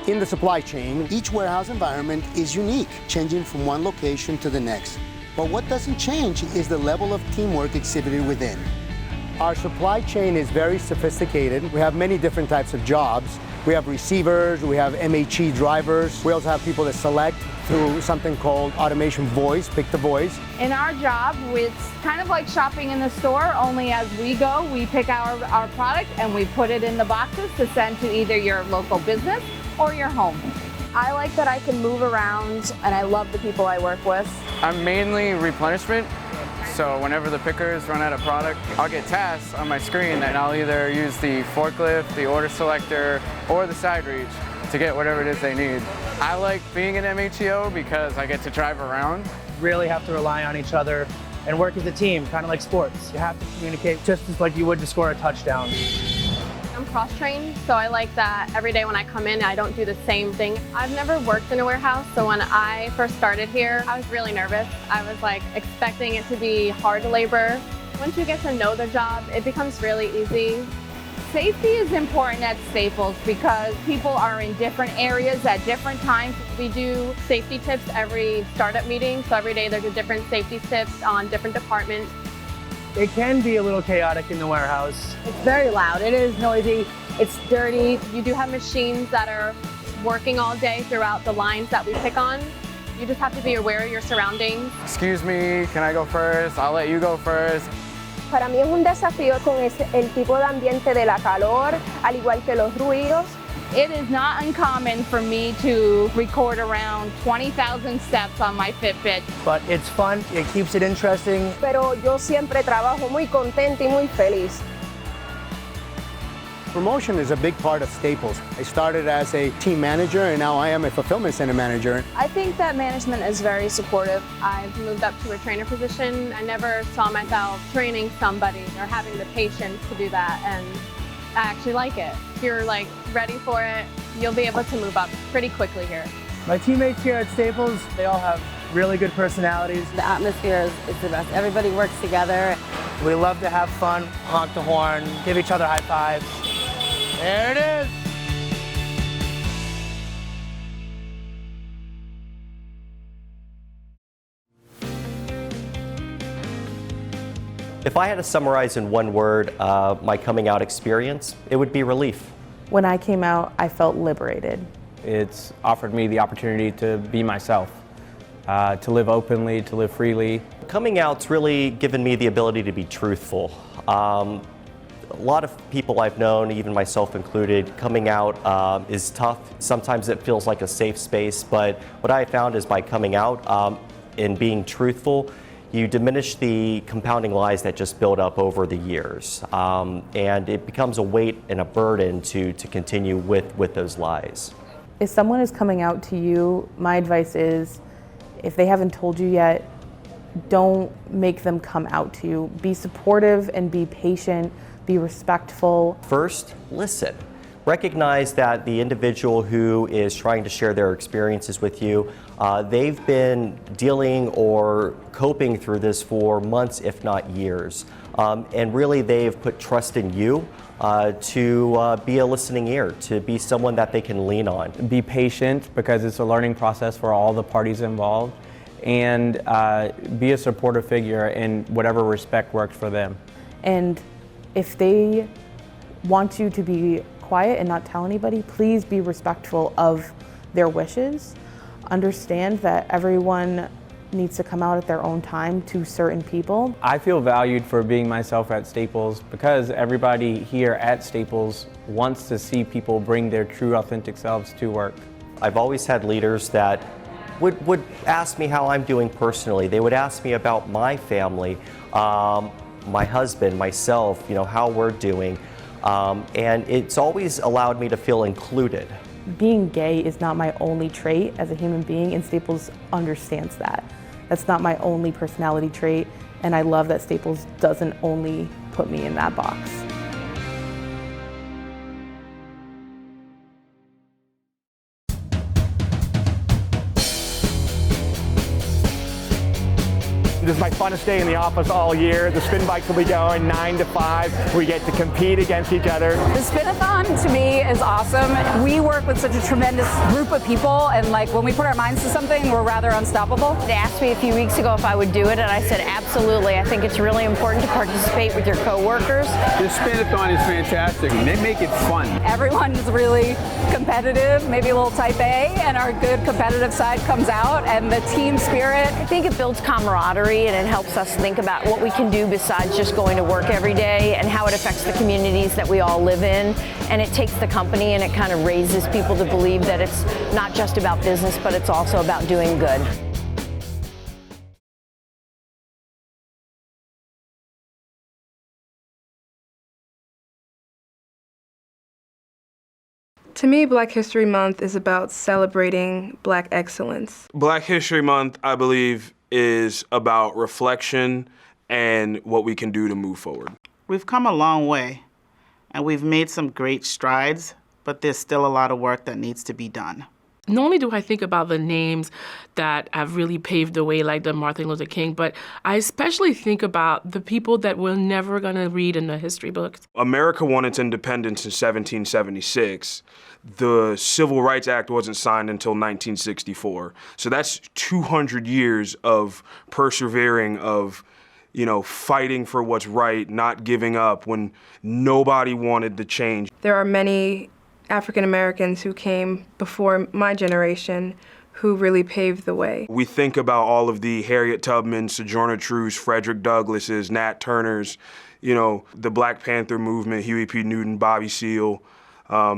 In the supply chain, each warehouse environment is unique, changing from one location to the next. But what doesn't change is the level of teamwork exhibited within. Our supply chain is very sophisticated. We have many different types of jobs. We have receivers, we have MHE drivers. We also have people that select through something called automation voice, pick the voice. In our job, it's kind of like shopping in the store, only as we go, we pick our product and we put it in the boxes to send to either your local business or your home. I like that I can move around and I love the people I work with. I'm mainly replenishment, so whenever the pickers run out of product, I'll get tasks on my screen and I'll either use the forklift, the order selector, or the side reach to get whatever it is they need. I like being an MHEO because I get to drive around. Really have to rely on each other and work as a team, kind of like sports. You have to communicate just as like you would to score a touchdown. I'm cross-trained, so I like that every day when I come in, I don't do the same thing. I've never worked in a warehouse, so when I first started here, I was really nervous. I was like expecting it to be hard labor. Once you get to know the job, it becomes really easy. Safety is important at Staples because people are in different areas at different times. We do safety tips every startup meeting, so every day there's a different safety tips on different departments. It can be a little chaotic in the warehouse. It's very loud, it is noisy, it's dirty. You do have machines that are working all day throughout the lines that we pick on. You just have to be aware of your surroundings. Excuse me, can I go first? I'll let you go first. Para mí es un desafío con el tipo de ambiente de la calor, al igual que los ruidos. It is not uncommon for me to record around 20,000 steps on my Fitbit. But it's fun, it keeps it interesting. Pero yo siempre trabajo muy contenta y muy feliz. Promotion is a big part of Staples. I started as a team manager and now I am a fulfillment center manager. I think that management is very supportive. I've moved up to a trainer position. I never saw myself training somebody or having the patience to do that, and I actually like it. If you're like ready for it, you'll be able to move up pretty quickly here. My teammates here at Staples, they all have really good personalities. The atmosphere is the best. Everybody works together. We love to have fun, honk the horn, give each other high fives. There it is! If I had to summarize in one word my coming out experience, it would be relief. When I came out, I felt liberated. It's offered me the opportunity to be myself, to live openly, to live freely. Coming out's really given me the ability to be truthful. A lot of people I've known, even myself included, coming out is tough. Sometimes it feels like a safe space, but what I found is by coming out and being truthful, you diminish the compounding lies that just build up over the years. And it becomes a weight and a burden to continue with those lies. If someone is coming out to you, my advice is, if they haven't told you yet, don't make them come out to you. Be supportive and be patient, be respectful. First, listen. Recognize that the individual who is trying to share their experiences with you, they've been dealing or coping through this for months, if not years. And really they've put trust in you to be a listening ear, to be someone that they can lean on. Be patient because it's a learning process for all the parties involved, and be a supportive figure in whatever respect works for them. And if they want you to be quiet and not tell anybody, please be respectful of their wishes. Understand that everyone needs to come out at their own time to certain people. I feel valued for being myself at Staples because everybody here at Staples wants to see people bring their true, authentic selves to work. I've always had leaders that would ask me how I'm doing personally. They would ask me about my family, my husband, myself, how we're doing. And it's always allowed me to feel included. Being gay is not my only trait as a human being, and Staples understands that. That's not my only personality trait, and I love that Staples doesn't only put me in that box. This is my funnest day in the office all year. The spin bikes will be going 9 to 5. We get to compete against each other. The Spin-a-thon to me is awesome. We work with such a tremendous group of people, and like when we put our minds to something, we're rather unstoppable. They asked me a few weeks ago if I would do it, and I said absolutely. I think it's really important to participate with your coworkers. This Spin-a-thon is fantastic. They make it fun. Everyone's really competitive, maybe a little type A, and our good competitive side comes out, and the team spirit. I think it builds camaraderie, and it helps us think about what we can do besides just going to work every day and how it affects the communities that we all live in. And it takes the company and it kind of raises people to believe that it's not just about business, but it's also about doing good. To me, Black History Month is about celebrating Black excellence. Black History Month, I believe, is about reflection and what we can do to move forward. We've come a long way, and we've made some great strides, but there's still a lot of work that needs to be done. Not only do I think about the names that have really paved the way, like the Martin Luther King, but I especially think about the people that we're never going to read in the history books. America won its independence in 1776. The Civil Rights Act wasn't signed until 1964. So that's 200 years of persevering, of fighting for what's right, not giving up when nobody wanted the change. There are many African Americans who came before my generation who really paved the way. We think about all of the Harriet Tubman, Sojourner Truths, Frederick Douglasses, Nat Turners, the Black Panther movement, Huey P. Newton, Bobby Seale,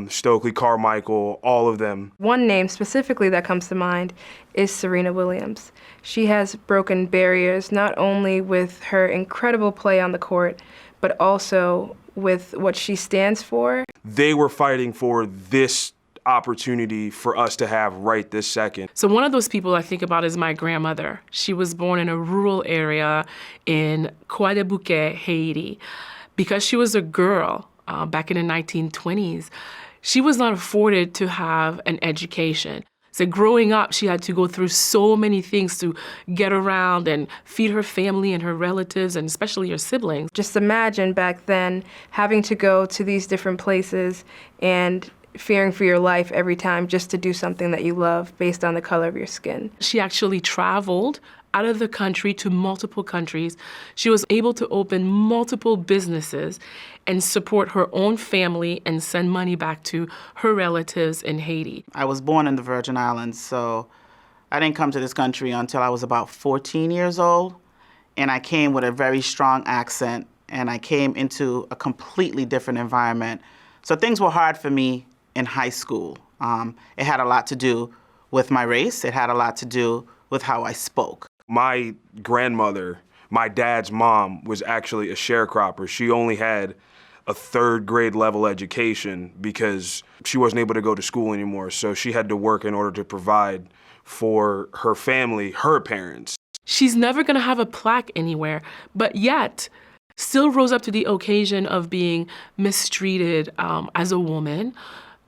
Stokely Carmichael, all of them. One name specifically that comes to mind is Serena Williams. She has broken barriers not only with her incredible play on the court, but also with what she stands for. They were fighting for this opportunity for us to have right this second. So one of those people I think about is my grandmother. She was born in a rural area in Croix-des-Bouquets, Haiti. Because she was a girl back in the 1920s, she was not afforded to have an education. So growing up, she had to go through so many things to get around and feed her family and her relatives, and especially her siblings. Just imagine back then having to go to these different places and fearing for your life every time just to do something that you love based on the color of your skin. She actually traveled out of the country to multiple countries. She was able to open multiple businesses and support her own family and send money back to her relatives in Haiti. I was born in the Virgin Islands, so I didn't come to this country until I was about 14 years old, and I came with a very strong accent, and I came into a completely different environment. So things were hard for me in high school. It had a lot to do with my race. It had a lot to do with how I spoke. My grandmother, my dad's mom, was actually a sharecropper. She only had a 3rd grade level education because she wasn't able to go to school anymore. So she had to work in order to provide for her family, her parents. She's never going to have a plaque anywhere, but yet still rose up to the occasion of being mistreated as a woman,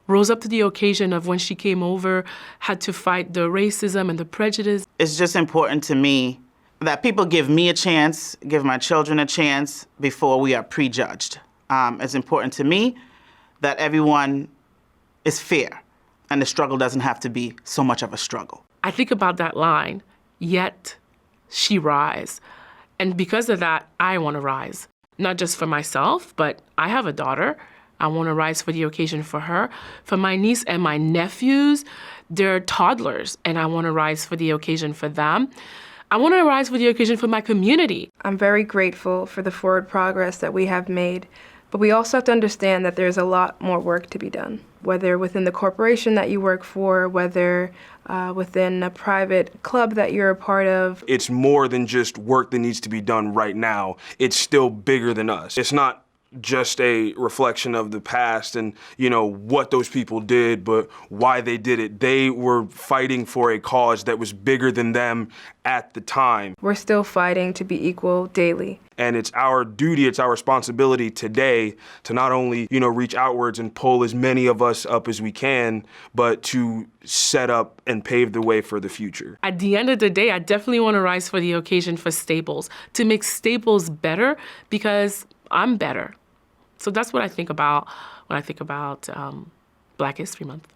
rose up to the occasion of when she came over, had to fight the racism and the prejudice. It's just important to me that people give me a chance, give my children a chance before we are prejudged. It's important to me that everyone is fair and the struggle doesn't have to be so much of a struggle. I think about that line, yet she rise. And because of that, I want to rise. Not just for myself, but I have a daughter. I want to rise for the occasion for her. For my niece and my nephews, they're toddlers, and I want to rise for the occasion for them. I want to rise for the occasion for my community. I'm very grateful for the forward progress that we have made, but we also have to understand that there's a lot more work to be done, whether within the corporation that you work for, whether within a private club that you're a part of. It's more than just work that needs to be done right now. It's still bigger than us. It's not just a reflection of the past and, you know, what those people did, but why they did it. They were fighting for a cause that was bigger than them at the time. We're still fighting to be equal daily. And it's our duty, it's our responsibility today to not only, you know, reach outwards and pull as many of us up as we can, but to set up and pave the way for the future. At the end of the day, I definitely want to rise for the occasion for Staples, to make Staples better because I'm better. So that's what I think about when I think about Black History Month.